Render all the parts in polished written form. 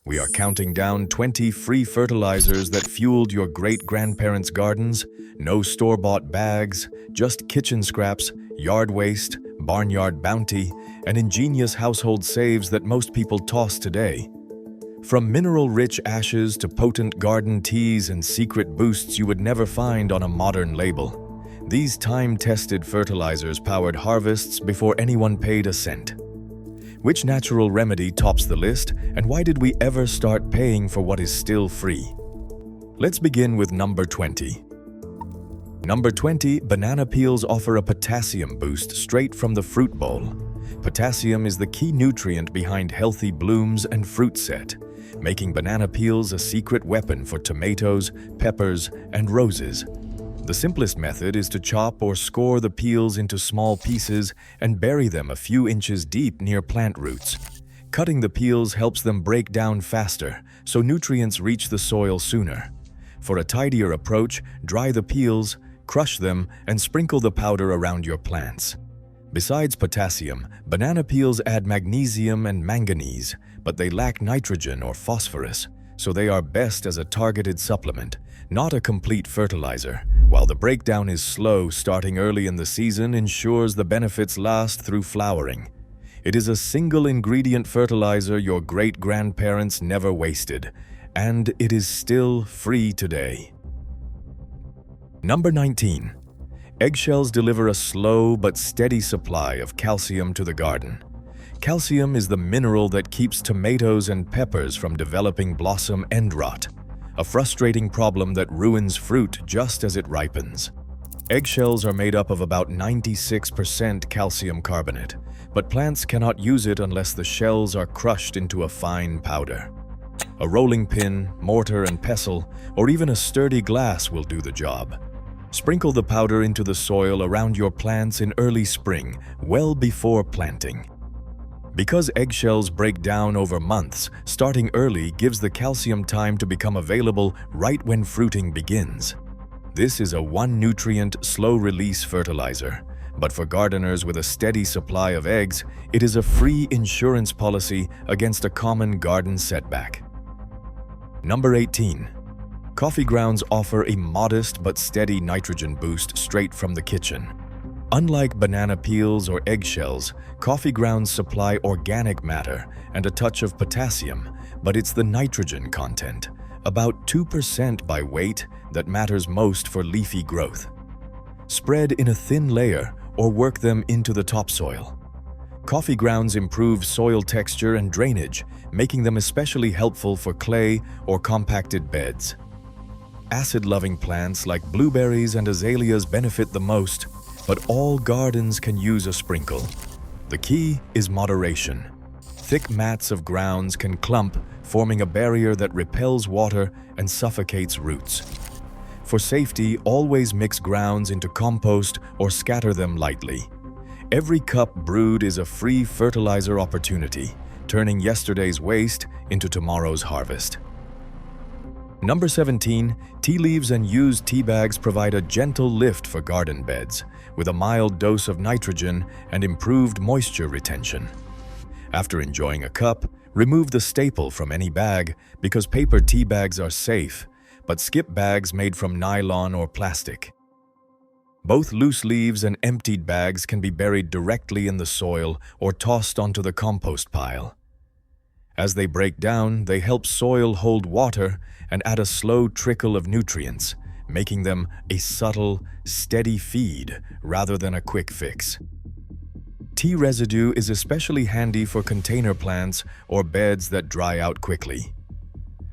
We are counting down 20 free fertilizers that fueled your great-grandparents' gardens. No store-bought bags, just kitchen scraps, yard waste, barnyard bounty, and ingenious household saves that most people toss today. From mineral-rich ashes to potent garden teas and secret boosts you would never find on a modern label, these time-tested fertilizers powered harvests before anyone paid a cent. Which natural remedy tops the list, and why did we ever start paying for what is still free? Let's begin with number 20. Number 20, banana peels offer a potassium boost straight from the fruit bowl. Potassium is the key nutrient behind healthy blooms and fruit set, making banana peels a secret weapon for tomatoes, peppers, and roses. The simplest method is to chop or score the peels into small pieces and bury them a few inches deep near plant roots. Cutting the peels helps them break down faster, so nutrients reach the soil sooner. For a tidier approach, dry the peels, crush them, and sprinkle the powder around your plants. Besides potassium, banana peels add magnesium and manganese, but they lack nitrogen or phosphorus, so they are best as a targeted supplement, not a complete fertilizer. While the breakdown is slow, starting early in the season ensures the benefits last through flowering. It is a single-ingredient fertilizer your great-grandparents never wasted, and it is still free today. Number 19. Eggshells deliver a slow but steady supply of calcium to the garden. Calcium is the mineral that keeps tomatoes and peppers from developing blossom end rot, a frustrating problem that ruins fruit just as it ripens. Eggshells are made up of about 96% calcium carbonate, but plants cannot use it unless the shells are crushed into a fine powder. A rolling pin, mortar and pestle, or even a sturdy glass will do the job. Sprinkle the powder into the soil around your plants in early spring, well before planting. Because eggshells break down over months, starting early gives the calcium time to become available right when fruiting begins. This is a one-nutrient, slow-release fertilizer, but for gardeners with a steady supply of eggs, it is a free insurance policy against a common garden setback. Number 18. Coffee grounds offer a modest but steady nitrogen boost straight from the kitchen. Unlike banana peels or eggshells, coffee grounds supply organic matter and a touch of potassium, but it's the nitrogen content, about 2% by weight, that matters most for leafy growth. Spread in a thin layer or work them into the topsoil. Coffee grounds improve soil texture and drainage, making them especially helpful for clay or compacted beds. Acid-loving plants like blueberries and azaleas benefit the most, but all gardens can use a sprinkle. The key is moderation. Thick mats of grounds can clump, forming a barrier that repels water and suffocates roots. For safety, always mix grounds into compost or scatter them lightly. Every cup brewed is a free fertilizer opportunity, turning yesterday's waste into tomorrow's harvest. Number 17, tea leaves and used tea bags provide a gentle lift for garden beds, with a mild dose of nitrogen and improved moisture retention. After enjoying a cup, remove the staple from any bag because paper tea bags are safe, but skip bags made from nylon or plastic. Both loose leaves and emptied bags can be buried directly in the soil or tossed onto the compost pile. As they break down, they help soil hold water and add a slow trickle of nutrients, making them a subtle, steady feed rather than a quick fix. Tea residue is especially handy for container plants or beds that dry out quickly.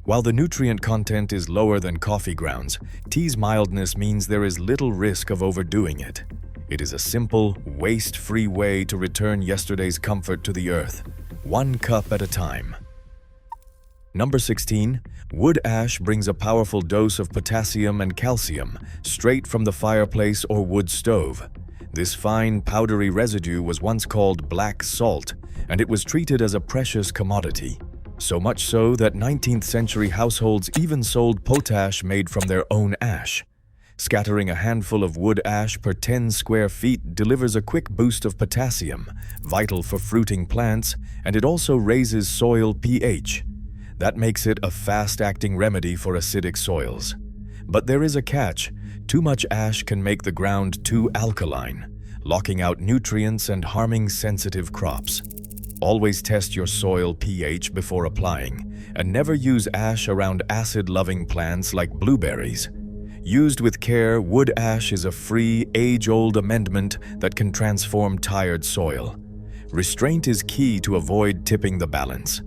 While the nutrient content is lower than coffee grounds, tea's mildness means there is little risk of overdoing it. It is a simple, waste-free way to return yesterday's comfort to the earth, one cup at a time. Number 16. Wood ash brings a powerful dose of potassium and calcium straight from the fireplace or wood stove. This fine, powdery residue was once called black salt, and it was treated as a precious commodity. So much so that 19th century households even sold potash made from their own ash. Scattering a handful of wood ash per 10 square feet delivers a quick boost of potassium, vital for fruiting plants, and it also raises soil pH. That makes it a fast-acting remedy for acidic soils. But there is a catch. Too much ash can make the ground too alkaline, locking out nutrients and harming sensitive crops. Always test your soil pH before applying, and never use ash around acid-loving plants like blueberries. Used with care, wood ash is a free, age-old amendment that can transform tired soil. Restraint is key to avoid tipping the balance.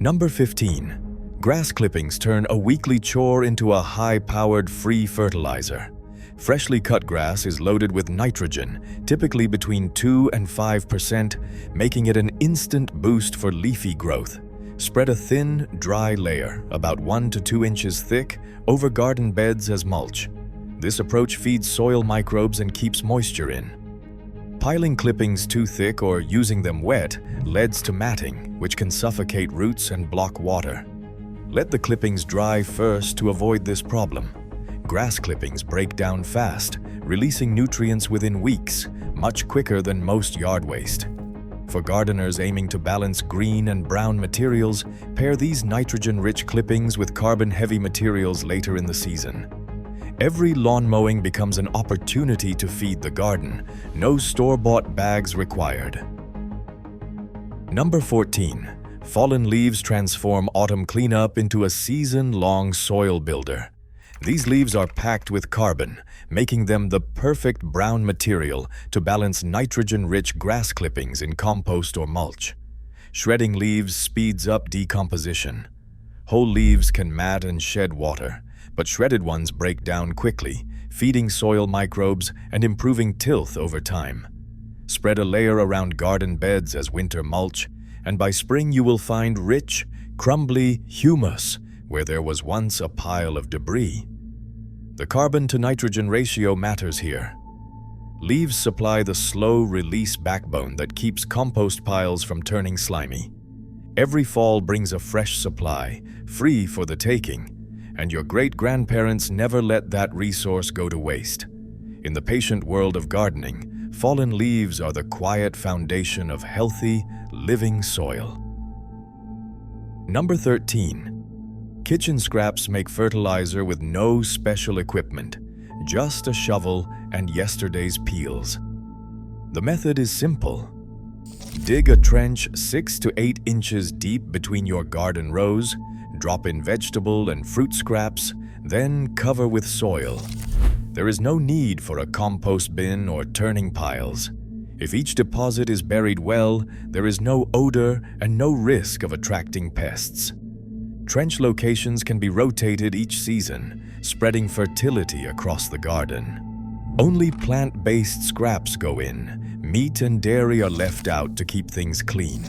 Number 15. Grass clippings turn a weekly chore into a high-powered free fertilizer. Freshly cut grass is loaded with nitrogen, typically between 2 and 5%, making it an instant boost for leafy growth. Spread a thin, dry layer, about 1 to 2 inches thick, over garden beds as mulch. This approach feeds soil microbes and keeps moisture in. Piling clippings too thick or using them wet leads to matting, which can suffocate roots and block water. Let the clippings dry first to avoid this problem. Grass clippings break down fast, releasing nutrients within weeks, much quicker than most yard waste. For gardeners aiming to balance green and brown materials, pair these nitrogen-rich clippings with carbon-heavy materials later in the season. Every lawn mowing becomes an opportunity to feed the garden. No store-bought bags required. Number 14. Fallen leaves transform autumn cleanup into a season-long soil builder. These leaves are packed with carbon, making them the perfect brown material to balance nitrogen-rich grass clippings in compost or mulch. Shredding leaves speeds up decomposition. Whole leaves can mat and shed water, but shredded ones break down quickly, feeding soil microbes and improving tilth over time. Spread a layer around garden beds as winter mulch, and by spring you will find rich, crumbly humus where there was once a pile of debris. The carbon-to-nitrogen ratio matters here. Leaves supply the slow-release backbone that keeps compost piles from turning slimy. Every fall brings a fresh supply, free for the taking, and your great-grandparents never let that resource go to waste. In the patient world of gardening, fallen leaves are the quiet foundation of healthy, living soil. Number 13. Kitchen scraps make fertilizer with no special equipment, just a shovel and yesterday's peels. The method is simple. Dig a trench 6 to 8 inches deep between your garden rows, drop in vegetable and fruit scraps, then cover with soil. There is no need for a compost bin or turning piles. If each deposit is buried well, there is no odor and no risk of attracting pests. Trench locations can be rotated each season, spreading fertility across the garden. Only plant-based scraps go in. Meat and dairy are left out to keep things clean.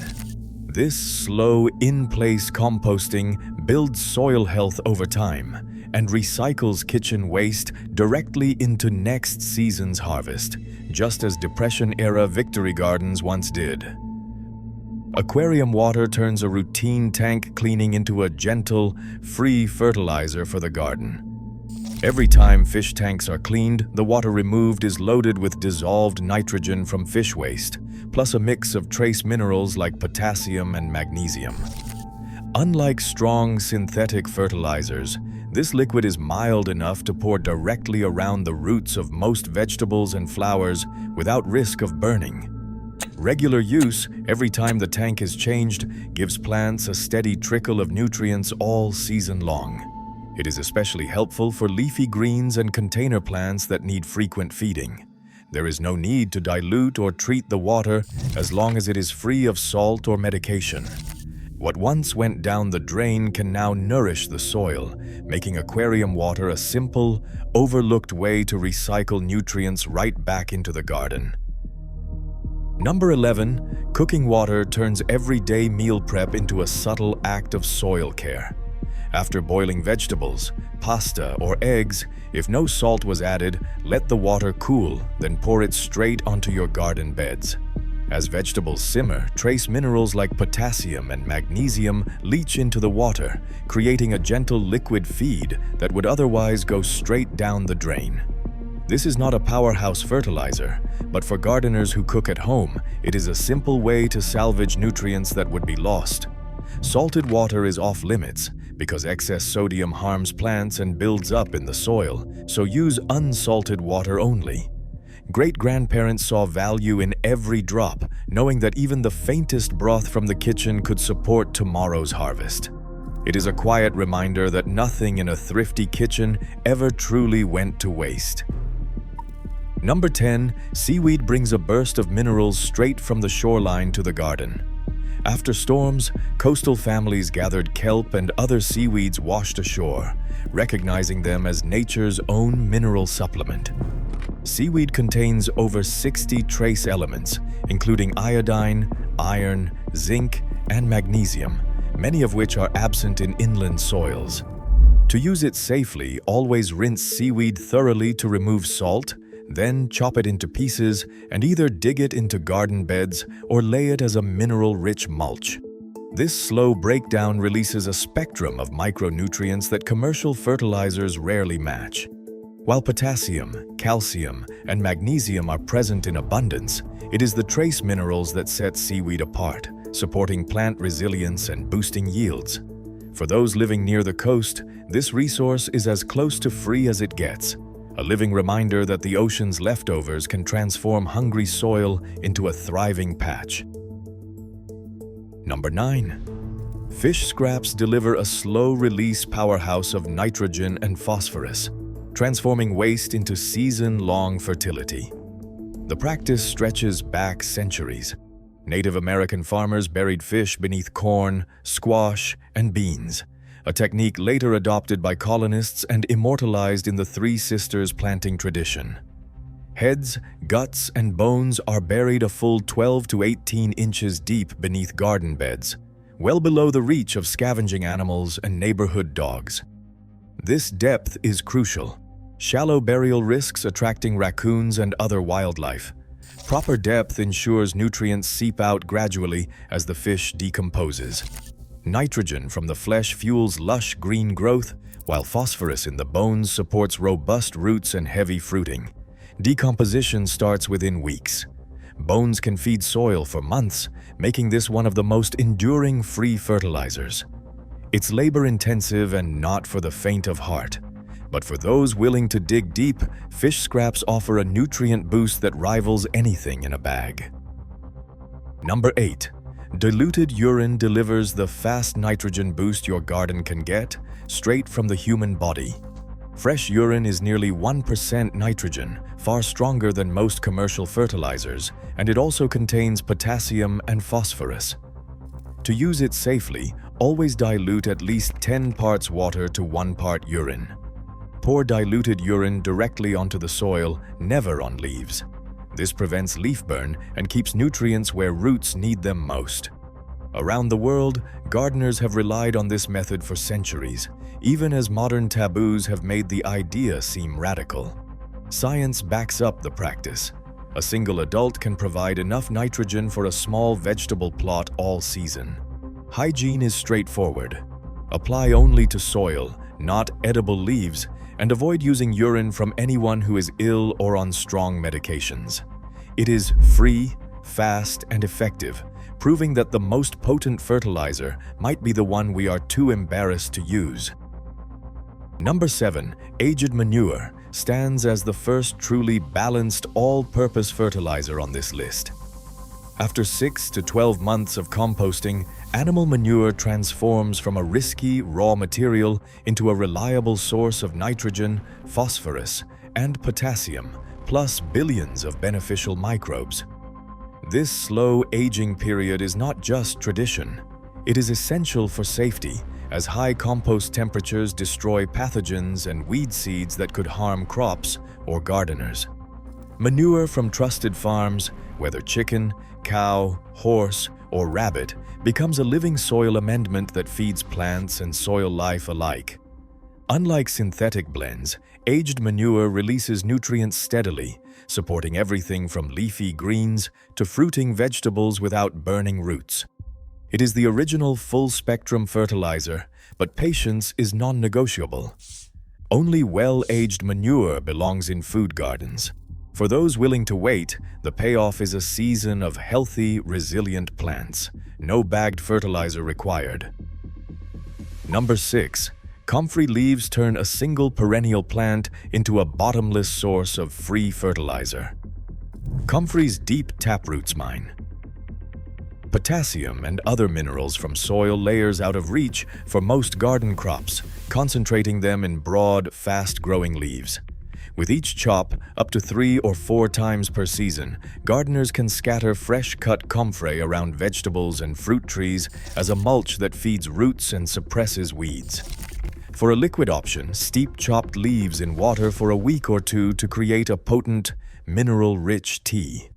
This slow, in-place composting builds soil health over time and recycles kitchen waste directly into next season's harvest, just as Depression-era victory gardens once did. Aquarium water turns a routine tank cleaning into a gentle, free fertilizer for the garden. Every time fish tanks are cleaned, the water removed is loaded with dissolved nitrogen from fish waste, plus a mix of trace minerals like potassium and magnesium. Unlike strong synthetic fertilizers, this liquid is mild enough to pour directly around the roots of most vegetables and flowers without risk of burning. Regular use, every time the tank is changed, gives plants a steady trickle of nutrients all season long. It is especially helpful for leafy greens and container plants that need frequent feeding. There is no need to dilute or treat the water as long as it is free of salt or medication. What once went down the drain can now nourish the soil, making aquarium water a simple, overlooked way to recycle nutrients right back into the garden. Number 11. Cooking water turns everyday meal prep into a subtle act of soil care. After boiling vegetables, pasta, or eggs, if no salt was added, let the water cool, then pour it straight onto your garden beds. As vegetables simmer, trace minerals like potassium and magnesium leach into the water, creating a gentle liquid feed that would otherwise go straight down the drain. This is not a powerhouse fertilizer, but for gardeners who cook at home, it is a simple way to salvage nutrients that would be lost. Salted water is off limits because excess sodium harms plants and builds up in the soil, so use unsalted water only. Great-grandparents saw value in every drop, knowing that even the faintest broth from the kitchen could support tomorrow's harvest. It is a quiet reminder that nothing in a thrifty kitchen ever truly went to waste. Number 10. Seaweed brings a burst of minerals straight from the shoreline to the garden. After storms, coastal families gathered kelp and other seaweeds washed ashore, recognizing them as nature's own mineral supplement. Seaweed contains over 60 trace elements, including iodine, iron, zinc, and magnesium, many of which are absent in inland soils. To use it safely, always rinse seaweed thoroughly to remove salt, then chop it into pieces and either dig it into garden beds or lay it as a mineral-rich mulch. This slow breakdown releases a spectrum of micronutrients that commercial fertilizers rarely match. While potassium, calcium, and magnesium are present in abundance, it is the trace minerals that set seaweed apart, supporting plant resilience and boosting yields. For those living near the coast, this resource is as close to free as it gets, a living reminder that the ocean's leftovers can transform hungry soil into a thriving patch. Number 9. Fish scraps deliver a slow-release powerhouse of nitrogen and phosphorus, transforming waste into season-long fertility. The practice stretches back centuries. Native American farmers buried fish beneath corn, squash, and beans, a technique later adopted by colonists and immortalized in the Three Sisters planting tradition. Heads, guts, and bones are buried a full 12 to 18 inches deep beneath garden beds, well below the reach of scavenging animals and neighborhood dogs. This depth is crucial. Shallow burial risks attracting raccoons and other wildlife. Proper depth ensures nutrients seep out gradually as the fish decomposes. Nitrogen from the flesh fuels lush green growth, while phosphorus in the bones supports robust roots and heavy fruiting. Decomposition starts within weeks. Bones can feed soil for months, making this one of the most enduring free fertilizers. It's labor-intensive and not for the faint of heart. But for those willing to dig deep, fish scraps offer a nutrient boost that rivals anything in a bag. Number 8. Diluted urine delivers the fast nitrogen boost your garden can get, straight from the human body. Fresh urine is nearly 1% nitrogen, far stronger than most commercial fertilizers, and it also contains potassium and phosphorus. To use it safely, always dilute at least 10 parts water to 1 part urine. Pour diluted urine directly onto the soil, never on leaves. This prevents leaf burn and keeps nutrients where roots need them most. Around the world, gardeners have relied on this method for centuries, even as modern taboos have made the idea seem radical. Science backs up the practice. A single adult can provide enough nitrogen for a small vegetable plot all season. Hygiene is straightforward. Apply only to soil, not edible leaves, and avoid using urine from anyone who is ill or on strong medications. It is free, fast, and effective, proving that the most potent fertilizer might be the one we are too embarrassed to use. Number 7. Aged manure stands as the first truly balanced all-purpose fertilizer on this list. After 6 to 12 months of composting, animal manure transforms from a risky raw material into a reliable source of nitrogen, phosphorus, and potassium, plus billions of beneficial microbes. This slow aging period is not just tradition. It is essential for safety, as high compost temperatures destroy pathogens and weed seeds that could harm crops or gardeners. Manure from trusted farms, whether chicken, cow, horse, or rabbit, becomes a living soil amendment that feeds plants and soil life alike. Unlike synthetic blends, aged manure releases nutrients steadily, supporting everything from leafy greens to fruiting vegetables without burning roots. It is the original full-spectrum fertilizer, but patience is non-negotiable. Only well-aged manure belongs in food gardens. For those willing to wait, the payoff is a season of healthy, resilient plants. No bagged fertilizer required. Number 6. Comfrey leaves turn a single perennial plant into a bottomless source of free fertilizer. Comfrey's deep taproots mine potassium and other minerals from soil layers out of reach for most garden crops, concentrating them in broad, fast-growing leaves. With each chop, up to 3 or 4 times per season, gardeners can scatter fresh-cut comfrey around vegetables and fruit trees as a mulch that feeds roots and suppresses weeds. For a liquid option, steep chopped leaves in water for a week or two to create a potent, mineral-rich tea.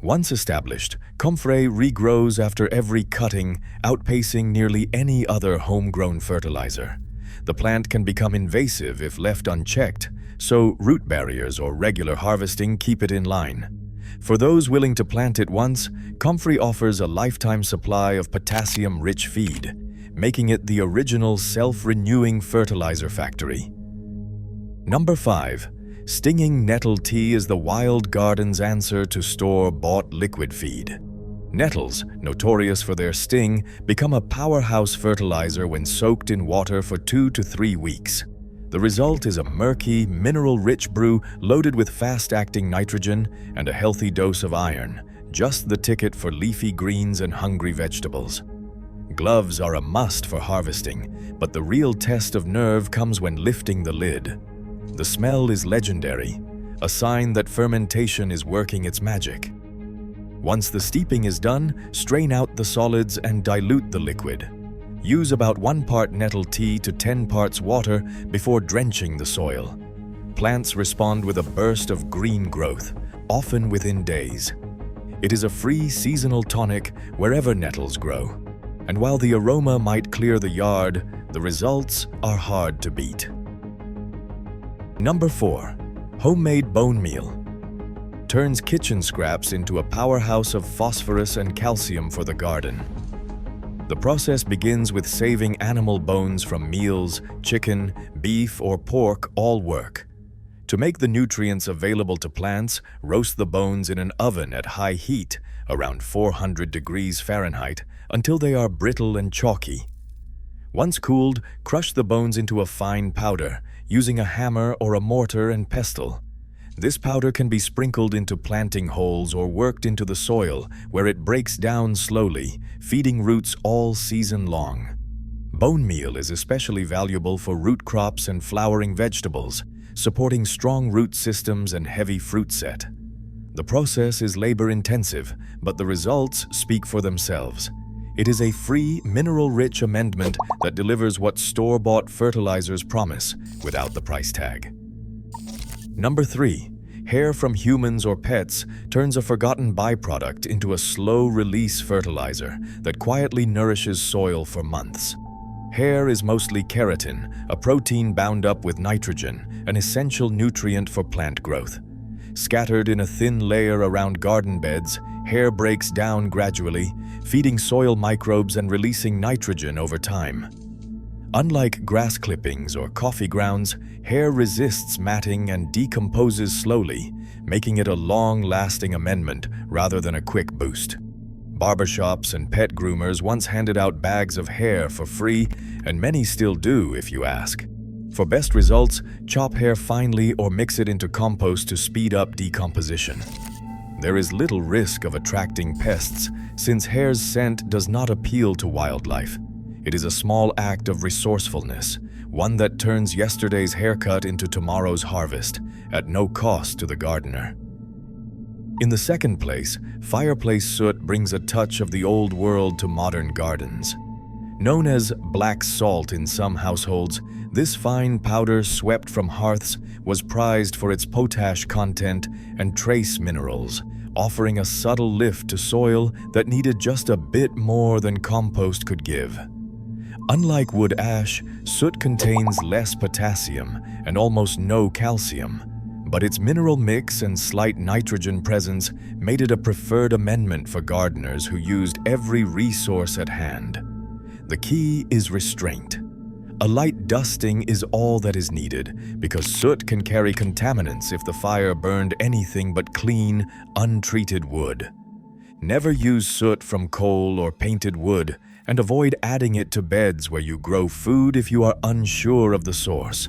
Once established, comfrey regrows after every cutting, outpacing nearly any other homegrown fertilizer. The plant can become invasive if left unchecked, so root barriers or regular harvesting keep it in line. For those willing to plant it once, comfrey offers a lifetime supply of potassium-rich feed, making it the original self-renewing fertilizer factory. Number 5. Stinging nettle tea is the wild garden's answer to store-bought liquid feed. Nettles, notorious for their sting, become a powerhouse fertilizer when soaked in water for 2 to 3 weeks. The result is a murky, mineral-rich brew loaded with fast-acting nitrogen and a healthy dose of iron, just the ticket for leafy greens and hungry vegetables. Gloves are a must for harvesting, but the real test of nerve comes when lifting the lid. The smell is legendary, a sign that fermentation is working its magic. Once the steeping is done, strain out the solids and dilute the liquid. Use about 1 part nettle tea to 10 parts water before drenching the soil. Plants respond with a burst of green growth, often within days. It is a free seasonal tonic wherever nettles grow. And while the aroma might clear the yard, the results are hard to beat. Number 4. Homemade bone meal turns kitchen scraps into a powerhouse of phosphorus and calcium for the garden. The process begins with saving animal bones from meals, chicken, beef, or pork all work. To make the nutrients available to plants, roast the bones in an oven at high heat, around 400 degrees Fahrenheit, until they are brittle and chalky. Once cooled, crush the bones into a fine powder, using a hammer or a mortar and pestle. This powder can be sprinkled into planting holes or worked into the soil, where it breaks down slowly, feeding roots all season long. Bone meal is especially valuable for root crops and flowering vegetables, supporting strong root systems and heavy fruit set. The process is labor-intensive, but the results speak for themselves. It is a free, mineral-rich amendment that delivers what store-bought fertilizers promise without the price tag. Number 3. Hair from humans or pets turns a forgotten byproduct into a slow-release fertilizer that quietly nourishes soil for months. Hair is mostly keratin, a protein bound up with nitrogen, an essential nutrient for plant growth. Scattered in a thin layer around garden beds, hair breaks down gradually, feeding soil microbes and releasing nitrogen over time. Unlike grass clippings or coffee grounds, hair resists matting and decomposes slowly, making it a long-lasting amendment rather than a quick boost. Barbershops and pet groomers once handed out bags of hair for free, and many still do if you ask. For best results, chop hair finely or mix it into compost to speed up decomposition. There is little risk of attracting pests, since hair's scent does not appeal to wildlife. It is a small act of resourcefulness, one that turns yesterday's haircut into tomorrow's harvest, at no cost to the gardener. In the second place, fireplace soot brings a touch of the old world to modern gardens. Known as black salt in some households, this fine powder swept from hearths was prized for its potash content and trace minerals, offering a subtle lift to soil that needed just a bit more than compost could give. Unlike wood ash, soot contains less potassium and almost no calcium, but its mineral mix and slight nitrogen presence made it a preferred amendment for gardeners who used every resource at hand. The key is restraint. A light dusting is all that is needed, because soot can carry contaminants if the fire burned anything but clean, untreated wood. Never use soot from coal or painted wood, and avoid adding it to beds where you grow food if you are unsure of the source.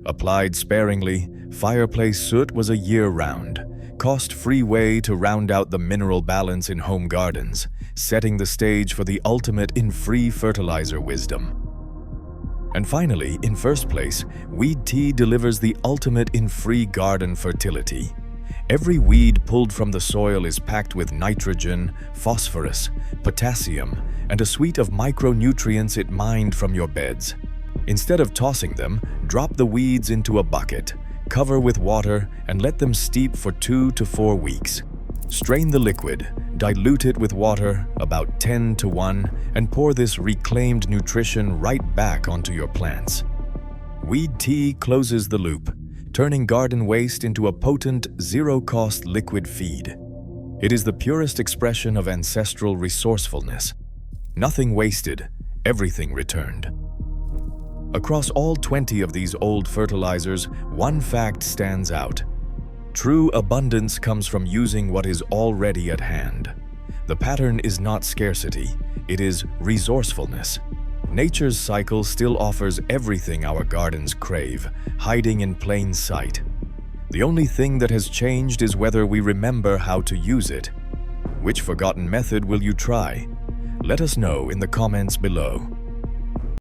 Applied sparingly, fireplace soot was a year-round, cost-free way to round out the mineral balance in home gardens, setting the stage for the ultimate in free fertilizer wisdom. And finally, in first place, weed tea delivers the ultimate in free garden fertility. Every weed pulled from the soil is packed with nitrogen, phosphorus, potassium, and a suite of micronutrients it mined from your beds. Instead of tossing them, drop the weeds into a bucket, cover with water, and let them steep for 2 to 4 weeks. Strain the liquid, dilute it with water, about 10:1, and pour this reclaimed nutrition right back onto your plants. Weed tea closes the loop, turning garden waste into a potent, zero-cost liquid feed. It is the purest expression of ancestral resourcefulness. Nothing wasted, everything returned. Across all 20 of these old fertilizers, one fact stands out. True abundance comes from using what is already at hand. The pattern is not scarcity, it is resourcefulness. Nature's cycle still offers everything our gardens crave, hiding in plain sight. The only thing that has changed is whether we remember how to use it. Which forgotten method will you try? Let us know in the comments below.